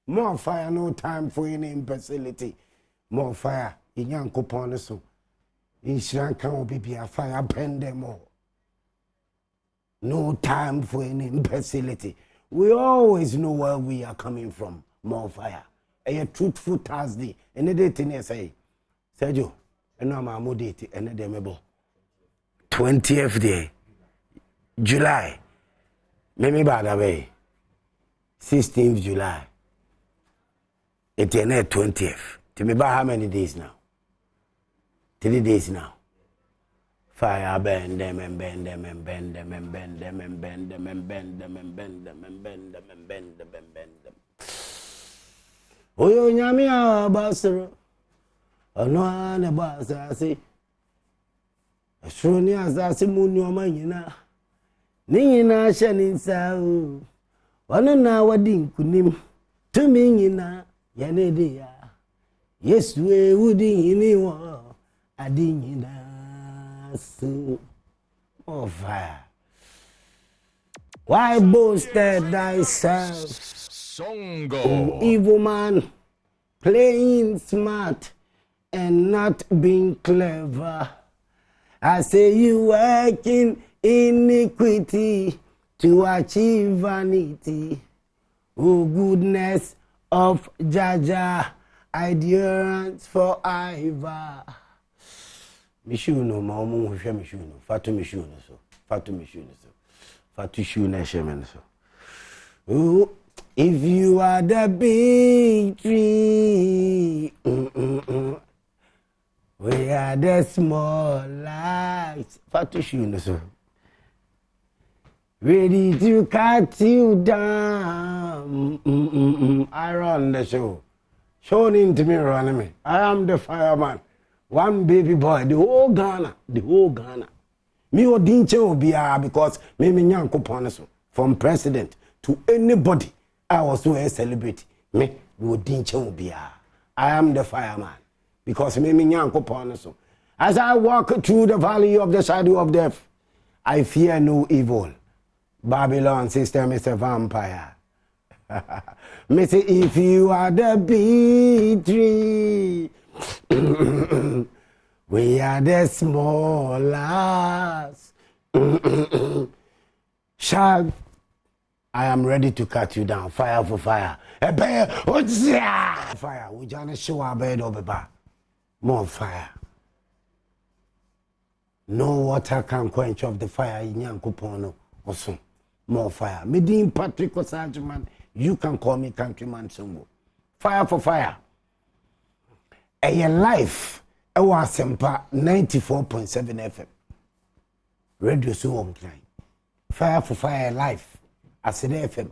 More fire, no time for any imbecility. More fire, in young coupon so. In Sri can be a fire, bend them all. No time for any imbecility. We always know where we are coming from. More fire. A truthful Thursday. And the day say, Sergio, and I'm a modate and a demable. 20th day, July. Maybe by the way, 16th July. It's 20th. To me, by how many days now? 3 days now. Fire bend them and bend them and bend them and bend them and bend them and bend them and bend them and bend them and bend them and bend them. Oh, you nyami a basro. Ono ane basasi. Asroni asasi muni omanyina. Niyina shaninsa o. Wano na wadi nkunim. Tumi nyina yanede ya. Yesu e wudi hini wa. Adi nyina. So, oh fire. Why boasted thyself, oh, evil man, playing smart and not being clever? I say you work in iniquity to achieve vanity. Oh, goodness of Jaja, endurance forever. Mishuno, Mamu, Mishuno, Fatu Mishuno, so Fatu Mishuno, so Fatu Shuna Shemen, so. Oh, if you are the big tree, we are the small lights. Fatu Shuna, so. Ready to cut you down. I run the show. Shown into me, run me. I am the fireman. One baby boy, the whole Ghana. Me o dinche obia because me nyanko poneso from president to anybody I was so a celebrity. Me o dinche obia. I am the fireman because me nyanko poneso. As I walk through the valley of the shadow of death, I fear no evil. Babylon system is a vampire. Me say if you are the big tree. We are the smallest. Shag, I am ready to cut you down. Fire for fire. Fire. We just show our bed over. More fire. No water can quench off the fire in Yankupono. Also, more fire. Medin Patrick Osajuman, you can call me countryman Sungo. Fire for fire. A life, I was Sempa 94.7 FM. Radio so on crying. Fire for fire life. Asante FM.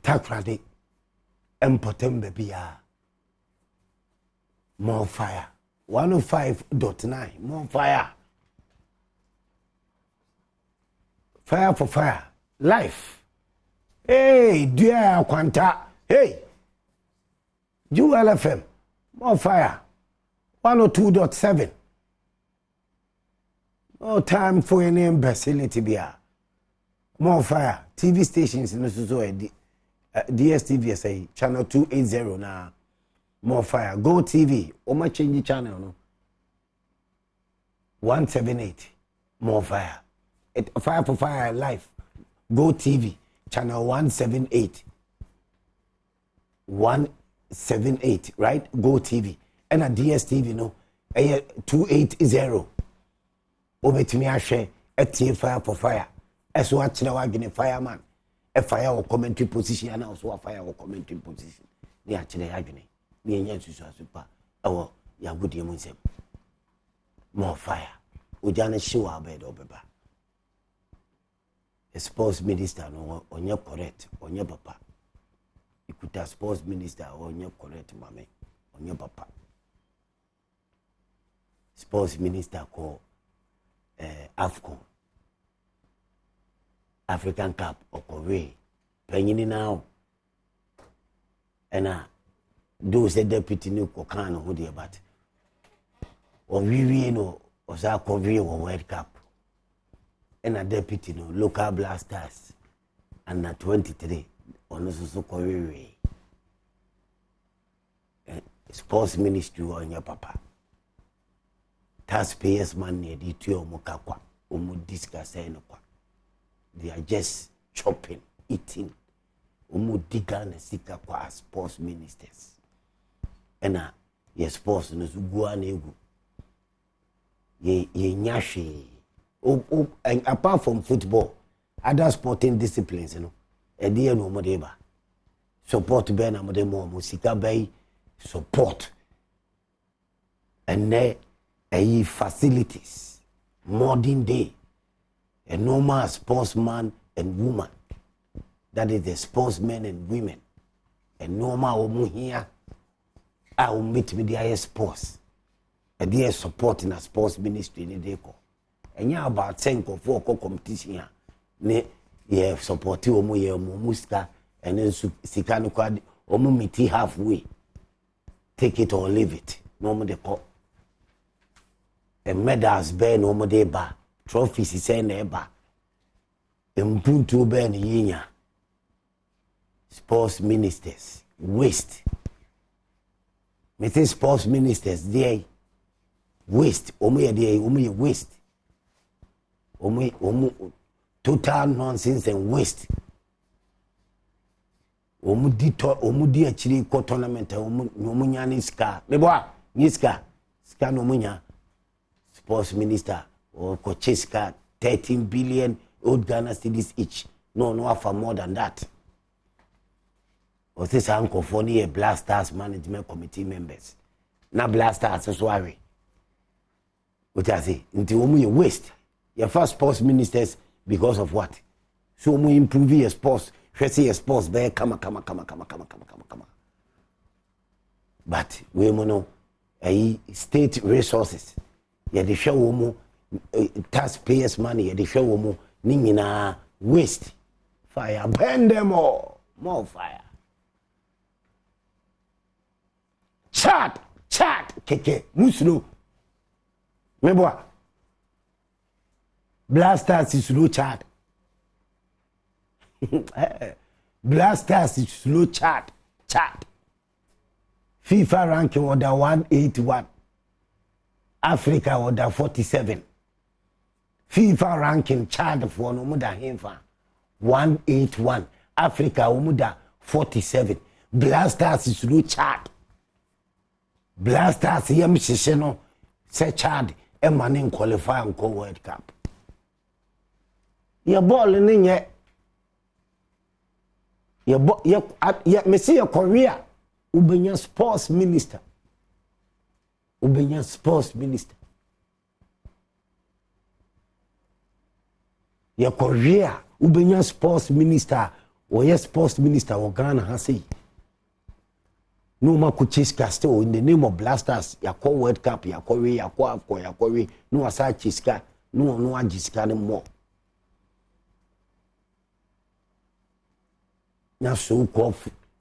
Takrade. Empotem bia. More fire. 105.9. More fire. Fire for fire. Life. Hey, dear Quanta. Hey. Jewel FM. More fire. 102.7. No time for any imbecility beer. More fire. TV stations in the DSTV say channel 280 now. More fire. Go TV. Oma change the channel no. 178. More fire. Fire for fire life. Go TV. Channel 178. 178, right? Go TV. And a DSTV no. 280. Obetimi ahwe etie fire for fire. Eso a kire wa gene fireman. A fire or commentary position and also a fire or commentary position. They are kire agene. Ni enya susu asupa. Ewo ya gudi emu nsem. More fire. Ojane shiwa abed obeba. A sports minister no onye correct, onye papa. Ikuta sports minister onye correct mame, onye papa. Sports minister called AFCON, African Cup or Korea. Penny now. And those the deputy new Kokano who they but or we know or Korea or World Cup. And a deputy no local blasters and 23 on also Korea. sports ministry on your papa. Taxpayers money the two omukakwa discuss kwa. They are just chopping, eating. Diga na sika kwa sports ministers. Ena ye sports no gua na egu. Ye nyashe. And apart from football, other sporting disciplines, e no modeba. Support be na modemo musika be support. And there facilities, modern day, a normal sportsman and woman. That is the sportsmen and women. A normal woman here, I will meet with the sports. And they are supporting a sports ministry in the deco. And you about 10 or 4 competition here. Ne, you support you, muska, and then Sikano quad, meet halfway. Take it or leave it. No more the call. And medals bear no more de bar. Trophies is saying eba. And Puntu bear yinya. Sports ministers. Waste. Mr. Sports ministers, they waste. Omu waste. Total nonsense and waste. Omu di actually ko tournament omu nyani ska. Meboa, niska. Ska no munya. Sports minister or Kocheska 13 billion old Ghana cedis each. No offer more than that. Or this uncle for near Blasters Management Committee members. Now Blasters is worry. What I say, into you waste. Your first sports ministers because of what? So we improve your sports. Your sports bear come. But we know state resources. The show taxpayers money. The show ningina waste. Fire, burn them all. More fire. Chat, keke, muslo. Meboa. Blasters is slow chat. Blasters is slow chat. FIFA ranking order 181. Africa order 47. FIFA ranking Chad for no more than him 181. Africa umuda 47. Blasters is slow chat. Blasters yam shisheno say Chad e manin qualify and go World Cup. Your ball in ye. Me see your career. Ubenya sports minister. Your career. Ubenya sports minister. Or yes sports minister or Ghana has say. No ma could chase Castle in the name of Blasters. Ya call World Cup. Ya Korea. Ya Afco. Ya Korea. No asa chiska. No ajiska no more. Now so-called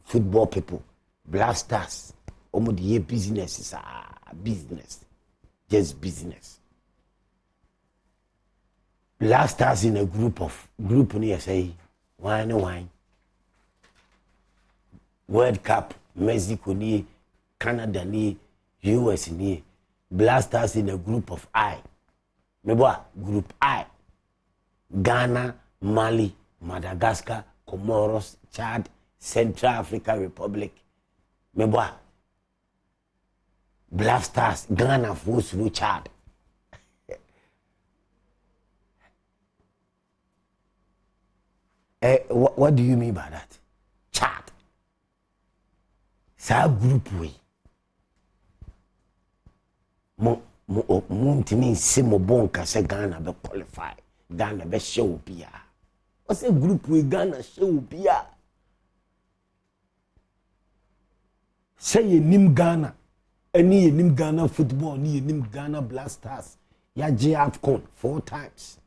football people, Blasters, almost the business is business, just business. Blasters in a group near say wine. World Cup, Mexico ni, Canada ni, US ni. Blasters in a group of I. Meboa group I. Ghana, Mali, Madagascar, Comoros, Chad, Central African Republic. Meboa. Blasters, Ghana, Fusu, Chad. What do you mean by that? Chad. Sa group we. Montimi Simo Bonka say Ghana be qualify. Ghana be show pia. What's a group we Ghana show pia? Say ye nim Ghana. Any nim Ghana football, ni nim Ghana Blasters. Ya AFCON 4 times.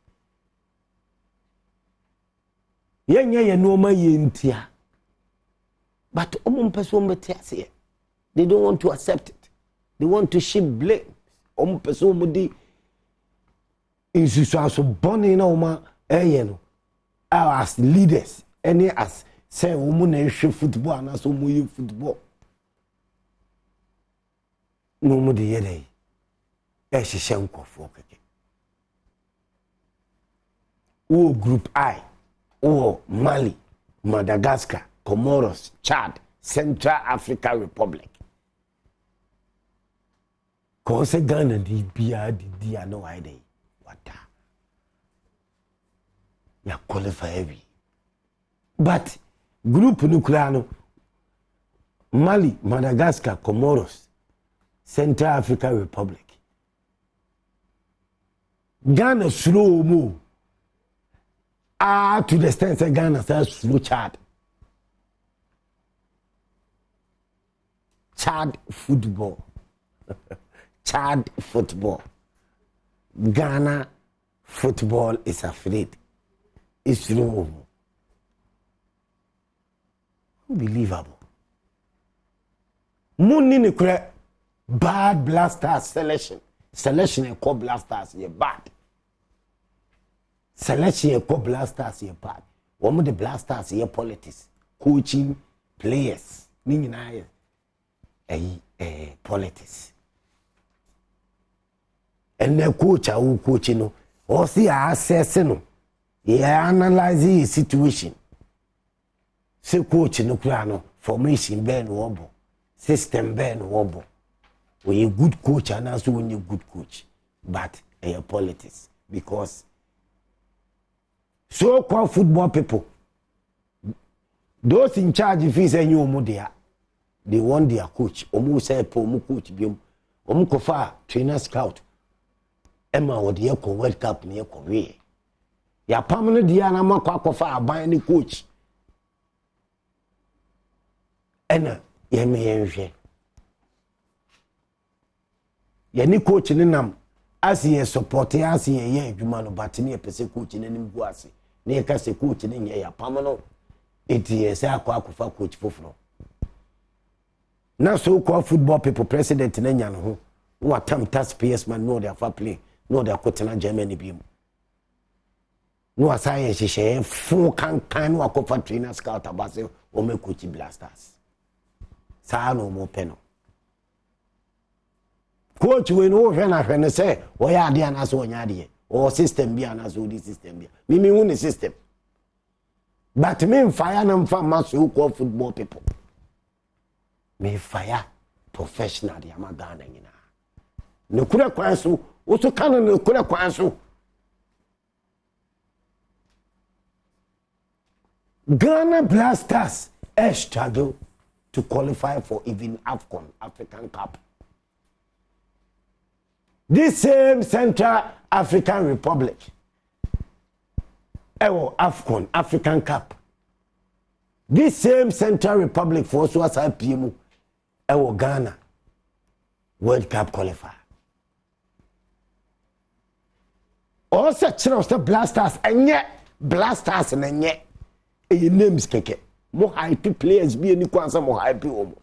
Ye normal ye ntia. But person say they don't want to accept it. They want to shift blame. Person mudi so born in oma no. As leaders, any as say woman shift football and as football. no mu de yede e hihye nkofo keke o group I o Mali, Madagascar, Comoros, Chad, Central Africa Republic. Cause Ghana di bia di no ide wata ya qualify every but group nuclear no Mali, Madagascar, Comoros, Central Africa Republic. Ghana slow mo to the extent that Ghana says slow Chad football. Chad football. Ghana football is afraid. It's slow. Unbelievable. Money ni kure bad blasters selection. Selection and co blasters ye bad. Selection and co blasters ye bad. One of the blasters ye politics, coaching players. Ningi na politics. And the coach who coach no, or see assess no, he analyze the situation. Say coach no krano formation ben wobo, system ben wobo. When you good coach and also when you good coach, but politics because so-called football people, those in charge if you say you mudia, they want their coach. Omu say omu coach biom, omu kofa trainer scout. Emma would ye ko World Cup near Korea. Ya permanent diana makwa kofa aban ni coach. Ena ye me yenhwe. Ye ni coach ni nam as ye support as ye adwuma no but ni pese coach ni nim gu ase. Na ye ka se coach ni ye ya permanent. Eti ye say akwa kofa coach foforo. Na so called football people president na nya no ho. What time taxpayers man know their fa play. No they kotena Germany biom. No asaya hihye full kan no akofa trainer scout abase o me coach blasters. Sa no mo peno. Coach we no hwe na hwe ne say wo ya ade ana so onya ade o system bi ana so di system bi. Me hu ne system. But me fire na mfa maso ko football people. Me fire professional ya magana nyina. Ne kura kwan so also can ne kura kwan so Ghana Blasters struggle to qualify for even AFCON, African Cup. This same Central African Republic AFCON, African Cup. This same Central Republic for us was IPM Ghana World Cup qualifier. Also, the blasters and yet blasters and yet names keke. More hype players be any kwanza more hype omo.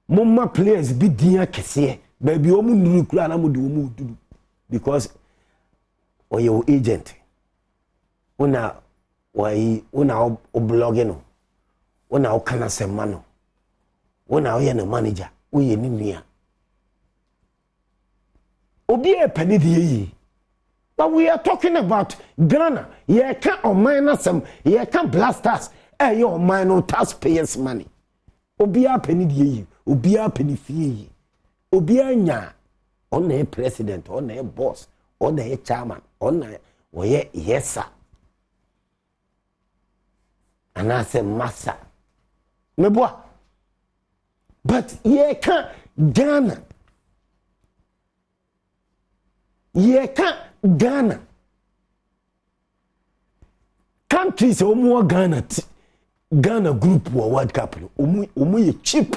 Mumma players be dia kese. Baby omu nuru kura na mudu omu dudu. Because or your agent. Una blogging no. Una kana semano. Una oye no manager. Oye ni nia. Obi e pani die. But we are talking about Ghana. You can't mine some. You can't blasters. Your minor taxpayers' money. Obia penny ye. Obia penny fee. Obia nya. On a president. On a boss. On a chairman. On a yes sir. And I say massa. Meboa. But ye can't Ghana. Ye can't Ghana. Countries omu Ghana group or World Cup omu ye cheap.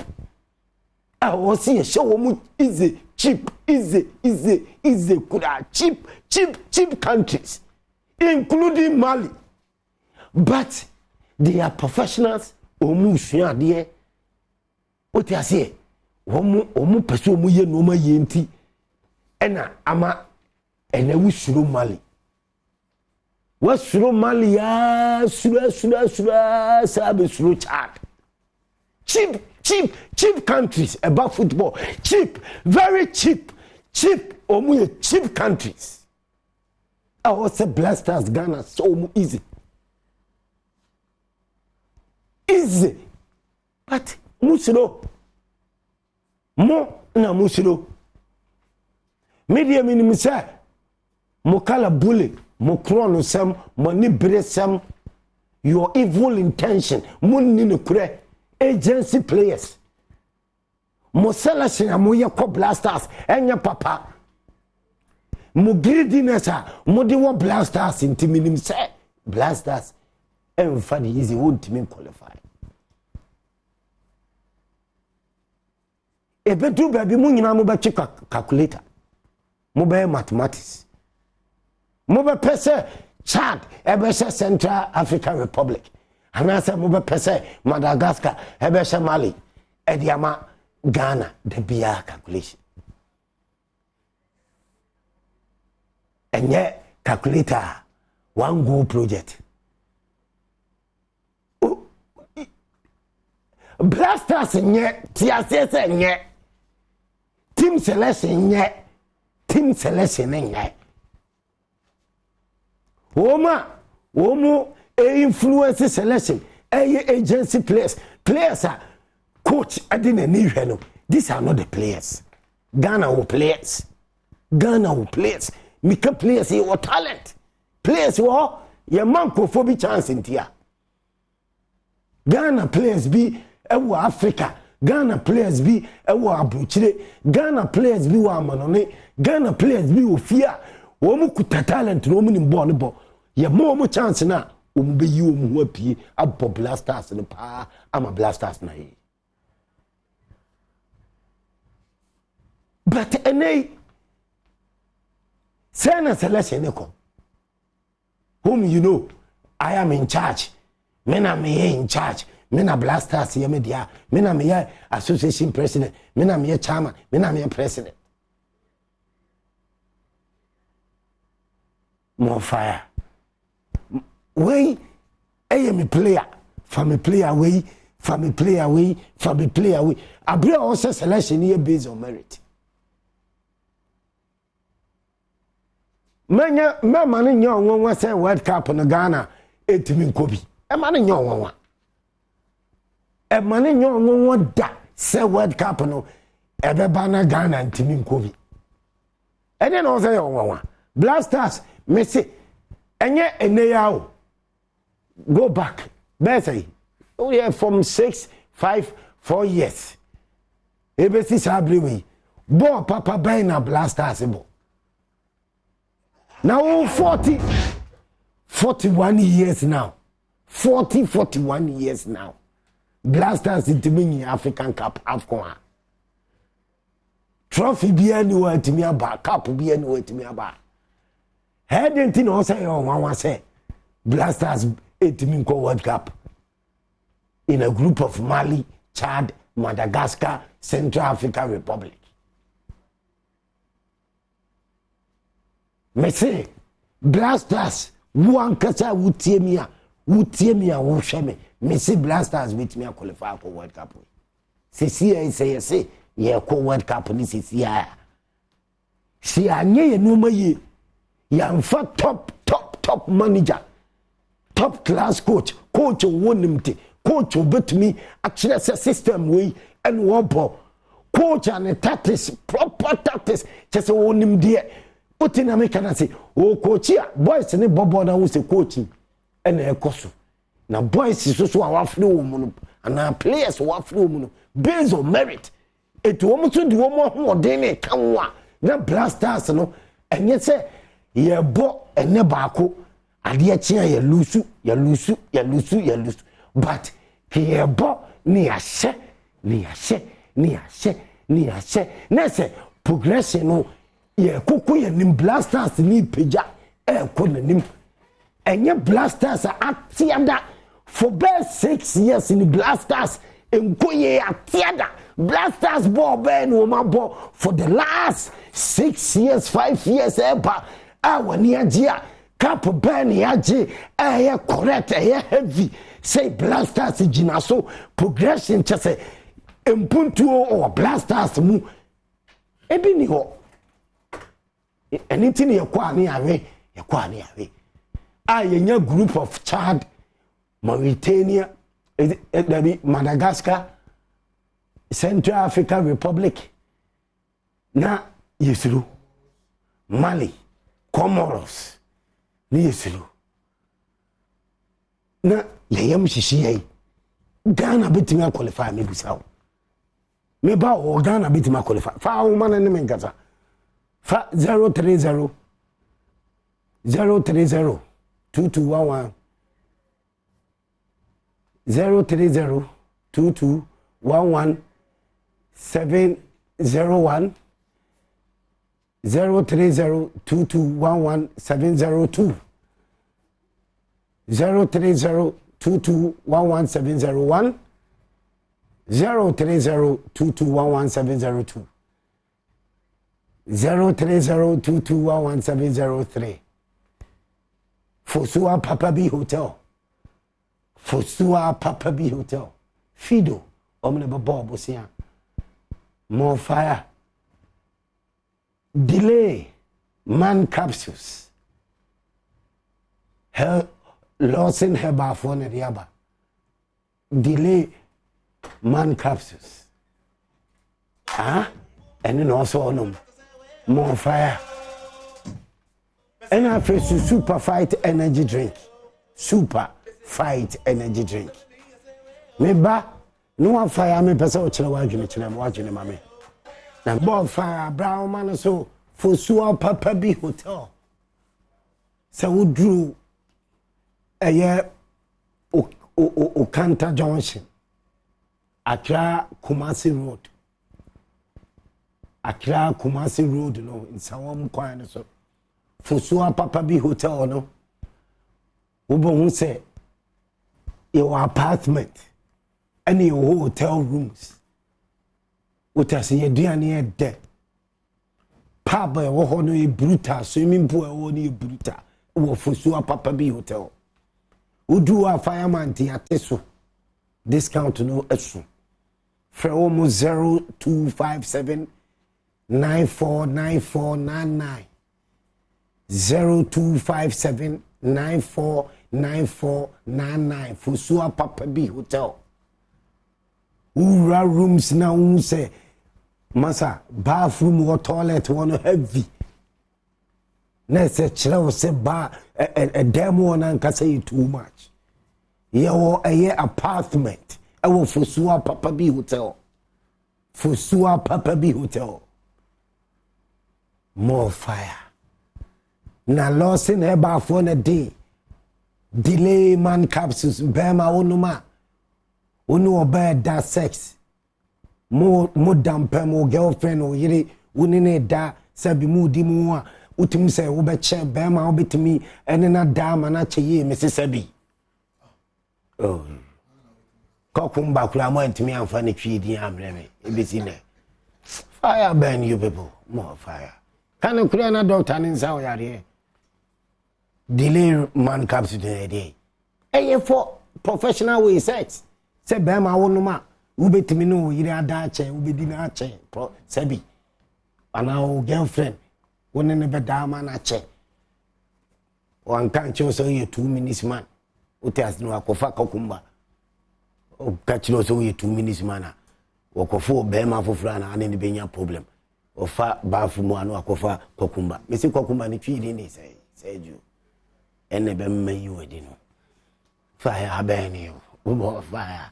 I was see a show omu easy cheap easy kuda cheap countries including Mali. But they are professionals omu sua de what you say omu person omu ye no ma ye nti ena ama ene wi suro Mali. Wa suro Mali ya sura sabe suro Chad. Cheap cheap countries about football. Cheap, very cheap. Cheap countries. I was say Blasters Ghana so easy. Easy. But Musiro. Mo na Musiro. Media minimum say Mokala bully, Mokrono sem, Monibere sem, your evil intention, Munini Kure, agency players. Mosela Sinamuya ko Blasters, Enya Papa. Mugridiness, Modiwa Blasters, intimidim say, Blasters, and funny easy won't team qualify. A bedu baby munina muba calculator, mobile mathematics. Mobile pese Chad, Ebesha Central African Republic. And I said mobile pese Madagascar, Ebesha Mali, Ediama, Ghana, the BR calculation. And yet, calculator, one goal project. Blasters in yet, TSS in yet, team selection yet, team selection in yet. Womo, influence selection, agency players. Players are coach, I didn't need you. These are not the players. Ghana will players. Mika players your talent. Players who your man could for be chance in here. Ghana players be Africa. Ghana players be Abuchile. Ghana players be Manone. Ghana players be Ufia. Womu kuta talent no mini born. Ye more chance na be you mwapi abo Blasters no pa ama Blasters na ye. But ene Sena selection eko. Whom you know, I am in charge. Mena me in charge. Mena Blasters ye media. Mena me association president. Mena me chairman. Mena me president. More fire. Way, I am a player. From a player away. I bring also selection here based on merit. Manya mani nyo say World Cup in Ghana etimi nkobi e mani nyo e mani nyo da say World Cup no e be bana Ghana etimi nkobi e dey no say nwa Blasters Messi enye eneya go back say we are from 6 5 4 years e be si sabre bo papa ben na Blasters bo. Now 41 years now. 41 years now. Blasters into me African Cup AFCON. Trophy be anywhere to me about, cup be anywhere to me about. Head into no say one say Blasters to World Cup in a group of Mali, Chad, Madagascar, Central African Republic. Me say Blasters one kasa wutie mi a wo hwe me say Blasters with me qualify for World Cup. Say say ye ko World Cup ni say si anye ye no maye ya mfa top manager, top class coach wonimte, coach obetumi actually system we and wobo coach and tactics, proper tactics just wonim there. Otina me kana say o coach ya boys ni bobo na wo say coaching and ekoso na boys so a wafre wo mu no and players wafre wo mu no based on merit etu wo mu so di wo mu hoden ne kanwa na Blasters no enye say ye bo ene baako ade a chia ya lusu but ye bo ni ahye na say progression no ye kuku ye nim Blasters ni peja ko nanim enye Blasters atiada for best 6 years in Blasters enkoye atiada Blasters ball ben wo ma ball for the last 6 years 5 years ever awani agia cap ben yaje correct heavy say Blasters gina so progression just say Empuntuo or blasters mu. Ebi ni ho. Anything ye kwa ni awe. Yenya group of Chad, Mauritania, Madagascar, Central African Republic, na yesiru, Mali, Comoros, ni yesiru. Na yeyam shishi Ghana bitima qualify me bisaw. Me ba o Ghana bitima qualify. Fa o man ne menkasa. Fa 030 2211 030 2211 701 030 2211 702 030 2211 701 030 2211 702 030 2211 703 Fosua Papa B Hotel. Fosua Papa B Hotel. Fido. Omne Bob Ocean. More fire. Delay. Man capsules. Her Lawson Heba phone Yaba. Delay. Man capsules. And then also on more fire. And I face super fight energy drink. Super fight energy drink. Me ba no one fire me pesa o chile wadwene mame. Na bo fire brown man so for Sua Papa B Hotel. Se wo dru eye Okanta Junction. Accra Kumasi Road. Accra Kumasi Road no in Sawam Kwan so. Fosua Papa B Hotel no. Ubo say your apartment and your hotel rooms. Utasi ye duane de. Pub e wo no e brutal, swimming pool e wo no e brutal. Wo Fosua Papa B Hotel. Udu a fireman ti ateso. Discount no esu. For almost 0257 949499. 0257 949499 Fosua Papa B Hotel. Ura rooms na say masa bathroom or toilet one heavy. Na say chira say ba a demo na nka say too much. Ye wo a apartment. E wo Fosua Papa B Hotel. Fosua Papa B Hotel. More fire. Na Lawson Heba phone a day. Delay man capsules. Bema onuma. Unu obe da sex. Mo dampe mo girlfriend o yiri. Unine da sabi mu di mu a. Utimi se ube che bema obetimi. Ene na da mana che ye mesi sabi. Oh. Kokumba kula mo entimi amfa ne twi di amreme. Ebesi ne. Fire burn you people. More fire. Kana kula na doctor ninsa o yare. Delay man capsule today. Eye for professional way sex. Se bema wonuma ubetimi no yire ada che ubedi na che sabi. Ana o girlfriend woni ne beda ma na che. Wan kan che so ye 2 minutes man. Utas no akofa kokumba. O kachilo so ye 2 minutes man. Wakofo bema fofura na ane ne benya problem. Ofa bafu mu anu akofa kokumba. Mesi kokumba ni twi ni say ju. Ene be mmeyi wedi no. Fire abeni yo. Ubo fire.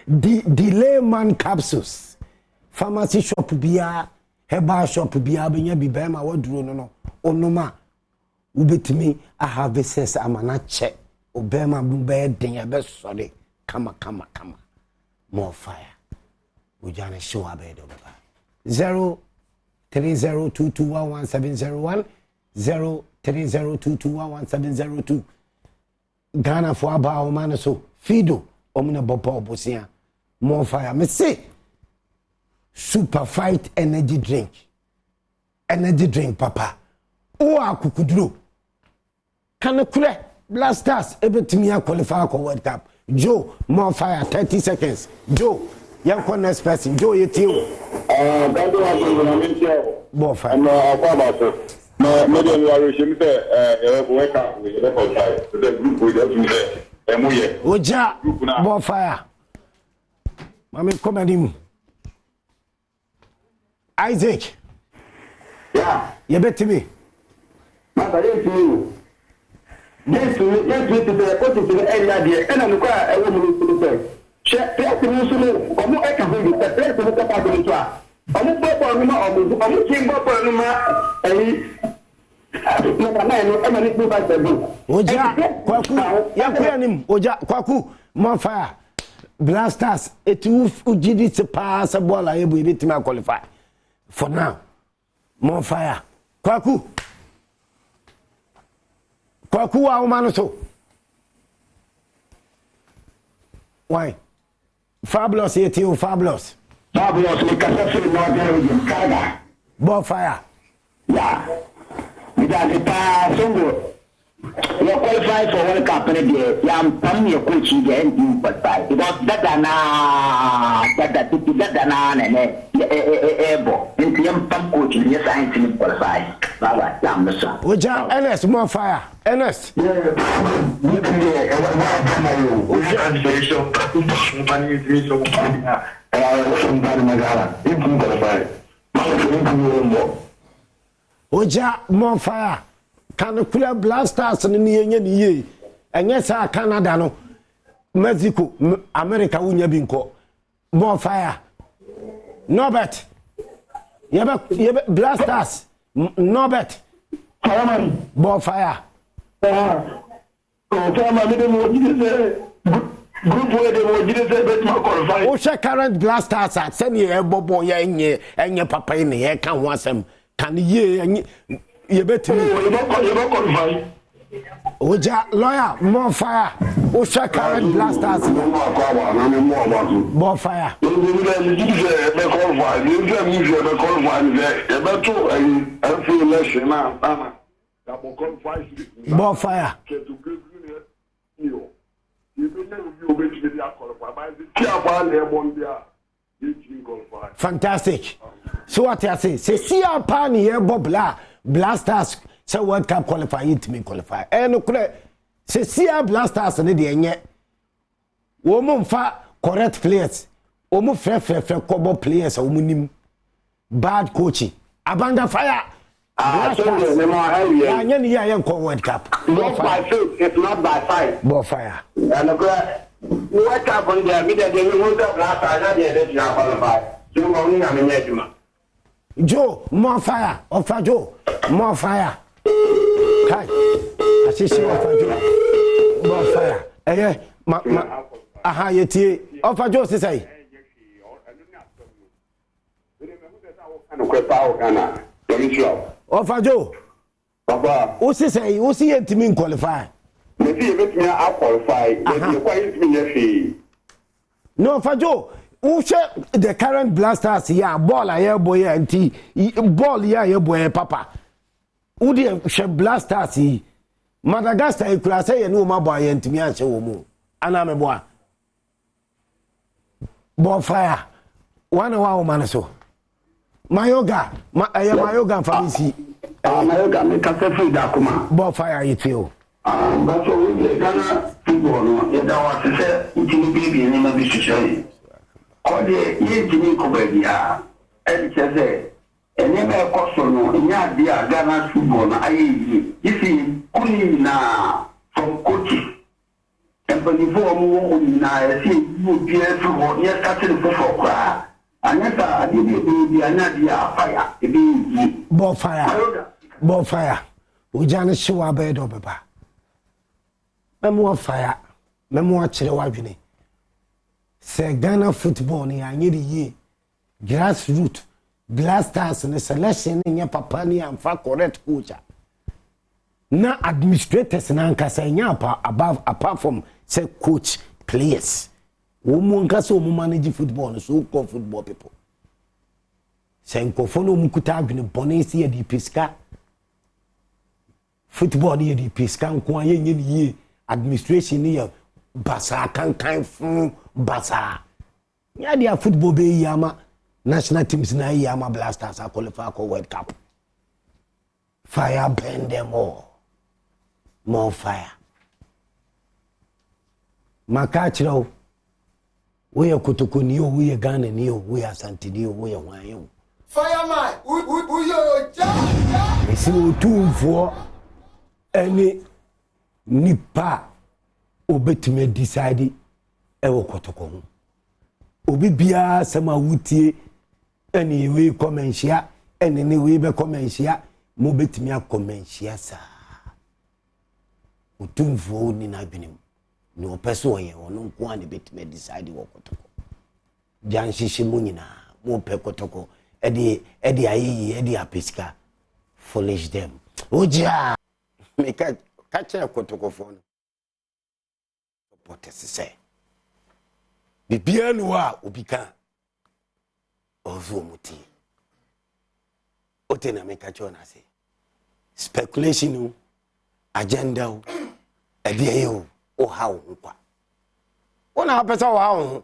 Delay man capsules. Pharmacy shop bia, herbal shop bia benya bi bema waduro no. Onoma ubetimi I have sex amana che. Obema bube den ya be sorry. Kama. More fire. Ujane show abedo baba. 03022111701 03022111702 Ghana for about man so Fido omna bopo obosia. More fire. Me say super fight energy drink papa o akukuduro kana kure Blasters ebetimi qualify for World Cup. Joe, more fire 30 seconds. Joe, young next person. Joe, you too. More fire. No, medium relation World Cup with the group with Oja, more fire. Mami, come at him. Isaac. Yeah. You bet me. Yes, to the put to the area, and I'm quite a woman to the bed. Check the afternoon, or more I can hold the place to the party to try. I'm a papa, I'm a king, papa, Oja, Kwaku, Yakuanim, Oja, Kwaku, more fire. Blasters, it ujidi to pass a ball, I will be to qualify. For now, more fire. Kwaku. Kwaku wa umanoso. Why? Fabulous yeti fabulous. Fabulous we can say no there in Canada. Bonfire. Yeah. We got the pass songo. You qualify for World Cup there. Ya pam ye coach there and but by. Because that na ne ebo. Nti yam pam coach ni science ni qualify. Baba yam no so. Oja Ernest more fire. Ernest. Oja more fire. Can clear blasters ni yenye enye sa Canada no Mexico America wunya binko more fire. Norbert yebe blasters Norbert more fire. Group current blasters at send ye bobo ye enye papa ni ye kan ho asem kan ye you bet me. Oja lawyer more fire. Osha current blasters. More fire. More fire. Fantastic. So what I say see our pan here bobla. Blasters say World Cup qualify it me qualify. No kure say see blasters ne de enye. Wo mo mfa correct players. Wo mo fe kobo players wo mo nim. Bad coaching. Abanga fire. Blasters. Yeah, nya ni ya World Cup. Not by faith, it's not by fight. Bo fire. And World Cup on the media they will the blasters they qualify. So mo ni am nyejuma. Joe, more fire. Offer Joe, more fire. Kai, I see offer Joe, more fire. Aha, yeti. Offer Joe, say. Offer Joe. Papa. Who say? Who see a team qualify? Maybe make me qualify. Maybe quite me no, offer Joe. Who the current blasters here ball here boy anti ball here boy papa who the blasters here Madagascar you could say no ma boy anti me anche wo mu ana me boy bonfire one wa man so mayoga mayoga famisi mayoga me ka se free da kuma bonfire you feel but so we Ghana football no ya da wa se utini baby ni ma bi shisha Kode ye jini ko bia e cheze ene me koso no nya dia Ghana football na ayi isi kuni na from coaching empani fo mo na esi bu bia football ye started for kwa anyata adi bi anya dia fire e bi bo fire ujane shiwa be do beba memo fire memo akire wadwene say Ghana football ni anye de ye grassroots blasters ne selection ni papa ni amfa correct coach na administrators na nkasa nya above apart from say coach players wo mu nkasa wo manage football so call football people say nkofo no mu kuta adwene bonesi ya di piska football ni di piska nko aye ni administration ni ya basa kan fun basa nya dia football be yama national teams na yama blasters a qualify for world cup fire burn them all more fire makachiro we Kotoko ni o we Ghana ni o we Asante ni o we wan fireman who yo ja esi Otumfuo any nipa obetime decide ewo Kotoko ho obi bia sama wutie any we commentia any ni we be commentia mo betime akomentia sa Otumfuo ni na binim ni opeso ye ono nko ane betime decide wo Kotoko janhihye mo nyina mo pe Kotoko edi ayi edi apiska foolish them oja me catch Kotoko phone support say bibia no a obika ozo muti otena me catch on say speculation agenda edi ayo o ha wo kwa ona apesa wo ha wo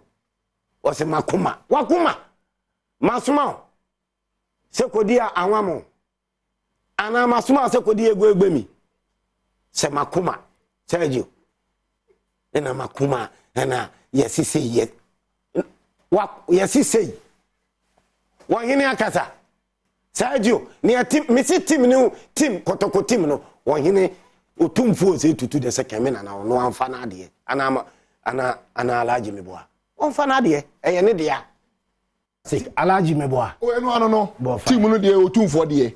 o se makuma wakuma masuma se kodia anwamo ana masuma se kodia egbemi se makuma Sergio ena makuma ena yesise ye wa yesise wahini akasa Sergio ni team misi team ni team Kotoko team no wahini Otumfuo se tutu de sekemena na no amfa na ade ana alaji meboa onfa na ade eye ne de Sik alaji meboa enu ano no team no de Otumfuo de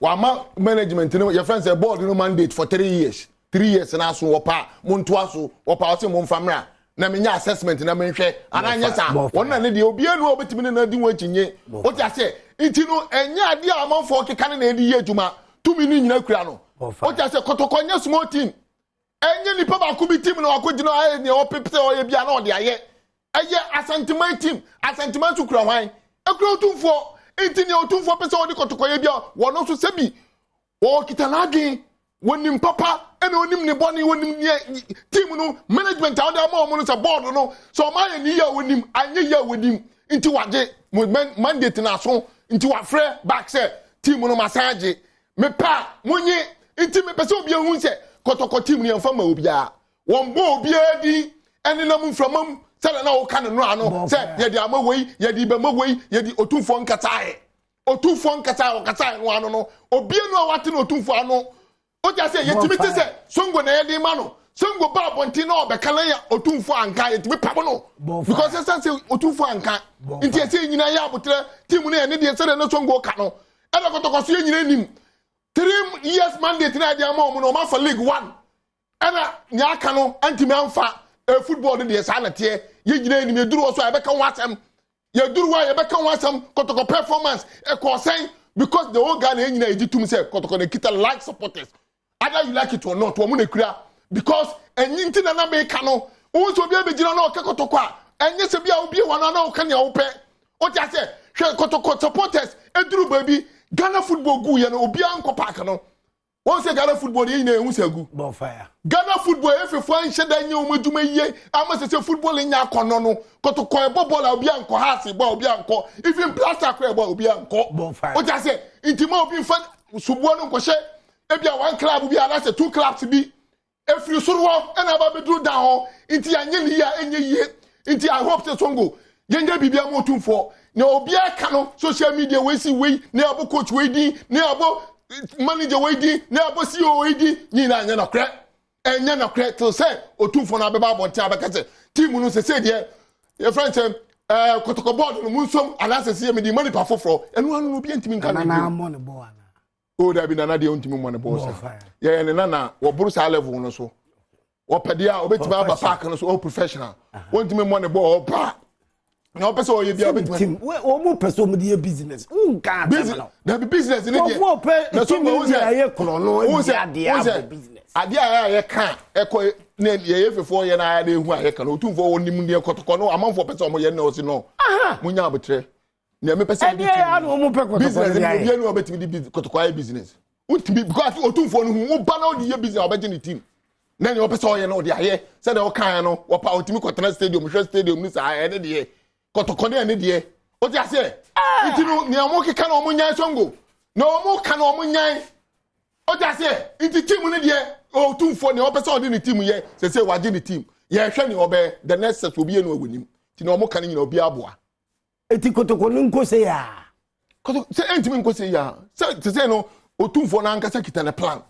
wa ma management no your friends say board no mandate for 3 years 3 years na so wopa muntu aso wopa ose mo mfamra na menya assessment na menhwe ananye sa wonna ne de obi enu obetimi na di wanchinye o ti ase nti no enya ade amanfo keka na edi yeduma tumi ni nyina kura no o ti ase Kotoko nya small team enye nipa ba ku bi team no akogina aye ne o pepse o ye bia na o de aye eye Asante team Asante to kura hwan ekura Otumfuo nti ne Otumfuo pese o de Kotoko ye bia wono so sebi wo kitanagi wonim papa ene onim ne boni wonim team no management out there mo no say board no so ma ye ni ya wonim anye ya wonim nti waje mandate na so nti wa frɛ back say team no massage me pa munye nti me pese obi ehun say Kotoko team ne yemfa ma obi a won bo obi adi ene na mframam say na wo kan no ano say ye di amawei ye di bamawei ye di Otumfuo nkatae Otumfuo nkatae o katae no ano no obi enu a wate no Otumfuo ano o ja say yetimi te say songo na ye di ma no songo ba bonti na obeka na ya Otumfuo anka yetimi pabo no because say Otumfuo anka nti ye say nyina ya abotre team na ye ne de say na songo ka no e da Kotoko so ye nyina nim 3 years mandate na dia ma no ma for league 1 ana nya aka no antimi amfa football de sa na te ye nyina nim ye duru so abeka wasam ye duru wa ye beka wasam Kotoko performance e ko sen because the whole Ghana nyina ejitum say Kotoko na kita like supporters either you like it or not wo mo na kura because enyinti na na be ka no wo so bia be gina na o ka Kotoko a enye se bia obi wana na o ka ne o pe o ti ase hwe Kotoko supporters eduru baby Ghana football gu ye no obi anko park no won say Ghana football ye na ehun sagu bonfire Ghana football efefo anhye da nye omeduma ye ama se football nya akono no Kotoko e ball obi anko hasi ba obi anko even plaster ko e ba obi anko bonfire o ti ase intima obi fa subuo no nkɔhye ebia one club bi ala se 2 clubs bi efiri sorwo na ba bedru down ho inti anye ni ya enye yie inti I hope say songo yenje bibia mo Otumfuo na obi aka no social media we si we na abo coach we di na abo manager we di na abo CEO we di nyina anya na kra enya na kra to say Otumfuo na beba bonti abeka say team no say de your friend say Kotoko board no munsom ala say see me di money pa foforo enu anu no bi antimi nka na money boy na o da bi na de ontimi money boy sa ye ne na wo buru sa level no so wo pede a obetima aba park no so all professional ontimi money boy pa na opese o ye bia obetima o mo person mo de business nka business na be business ni de na so mo se aye kro no ade business ade a ye kan ekọ na ye fefo ye na ade hu a ye kan Otumfuo wonim ne Kotoko no amanfo pese o mo ye na o si no munya abotre na me pese ade ya no mo pe Kotoko business ni obi enu obetimi di Kotoko aye business Ultimate because Otumfuo no who ban the year business obegye the team. Then you person oye no dey aye. Say the kan no wo pa Otimi Kotena stadium, Shwe stadium ni sa aye dey. Kotoko dey dey. O ti ase. Itinu ni amo keka na omunyan songo. Na omo ka na omunyan. O ti ase. Iti team ni dey Otumfuo ni o person odi ni team ye. Say waje ni team. Ye hwe ni obe the next set obi enu agunim. Ti na omo ka ni nyina obi aboa. Eti Kotoko nko say ya. Kotoko say entimi nko say ya. Say no Otumfuo na ankasa kita na plan.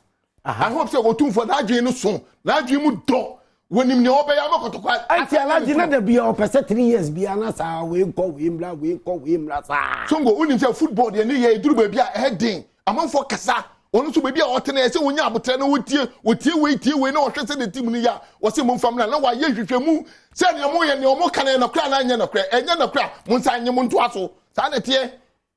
I hope say Otumfuo that dream no so. That dream mu do. Wonim ne obey am Kotoko. Ati alaji na da bia o pese 3 years bia na sa we mla sa. Songo unim say football de ne ye duru ba bia heading. Amanfo kasa. Onu so ba bia o tene say wonya abotre na wotie we na o hwe say the team ni ya. Wo say mo family na wa ye hwehwemu. Say ne mo ye ne o mo kan na kra na anya na kra. Enya na kra. Mo nsa anye mo nto aso. Sa na tie.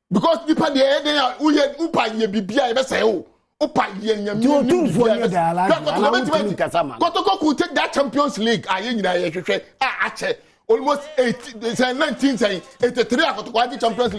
Because people dey heading uye upa ye bibia e be say o. Opa ye nyam Otumfuo ni da alaji. Kotoko could take that Champions League aye nyina ye hwehwe ache almost 19 say 83 Kotoko Champions League